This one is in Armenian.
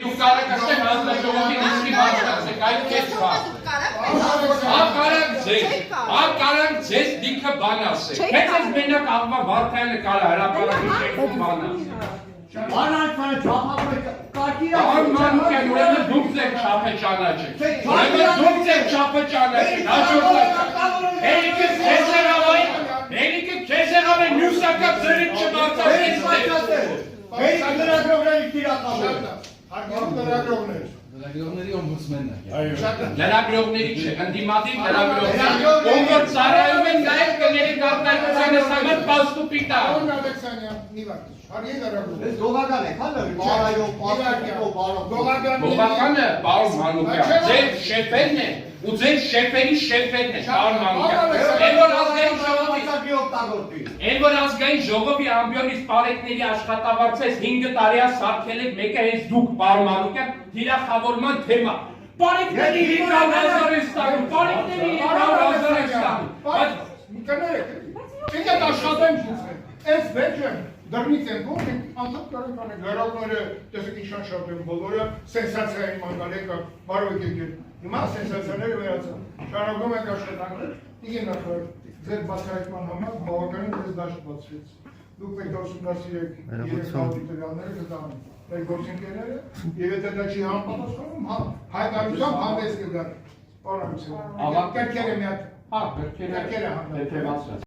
Դուք կարող եք հանձնաժողովի նիստի մասնակցեք, այլ քեզ կարող ձեզ դիքը բան ասեք։ Հենց այս մենակ աղվա Վարդայանը կարա հրապարակի շենքում բան ասեք։ Բանանքանը չափապը կարգի է։ Մանուկյան, ուրեմն դուք ձեր չափը ճանաչեք։ Ուրեմն դուք ձեր չափը ճանաչեք։ Հաջորդակ։ Հելիքը քեզ եղավ է նյուսակա ձերից չմարցացեք։ Հելիքը լրագրողների տիրակալներ։ Լրագրողների օմբուդսմենն է։ Լրագրողների չէ, ընդդիմադիր լրագրողներ, ում որ ծառայում են նաև կների կարտարկությանը համար պաստուպի տա։ Ես գողական եք, հա բարայով, պաստուպով, բարով։ Գողականը, պարոն Մանուկյան, ձեր շեֆերն է ու ձեր շեֆերի շեֆերն է, պարոն Մանուկյան։ Են որ ազգային ժողովի ամբիոնից պարեկների աշխատավարձես 5 տարի սարքել եք, մեկը հենց դուք, պարոն Մանուկյան, թիրախավորման թեմա։ Պարեկների 500,000 է ստանում, պարեկների 500,000 է ստանում։ Եկեք աշխատենք այս վեճը դրնից են որ անդադ կարող են գարալները տեսեք ինչան շատ են բոլորը սենսացիայի մանգալեկը բարով եկեք հիմա սենսացիաները վերացան շարունակում ենք աշխատանքներ իգին նախարար ձեր բացահայտման համար բավականին ձեզ դաշտ բացվեց դուք պետք է ուսումնասիրեք երեք աուդիտորիալները կտանեն մեր գործընկերները եւ եթե դա չի համապատասխանում հայտարարությամբ հանդես կգան պարոն Ավակ կերկերը մի հատ կերկերը հանդես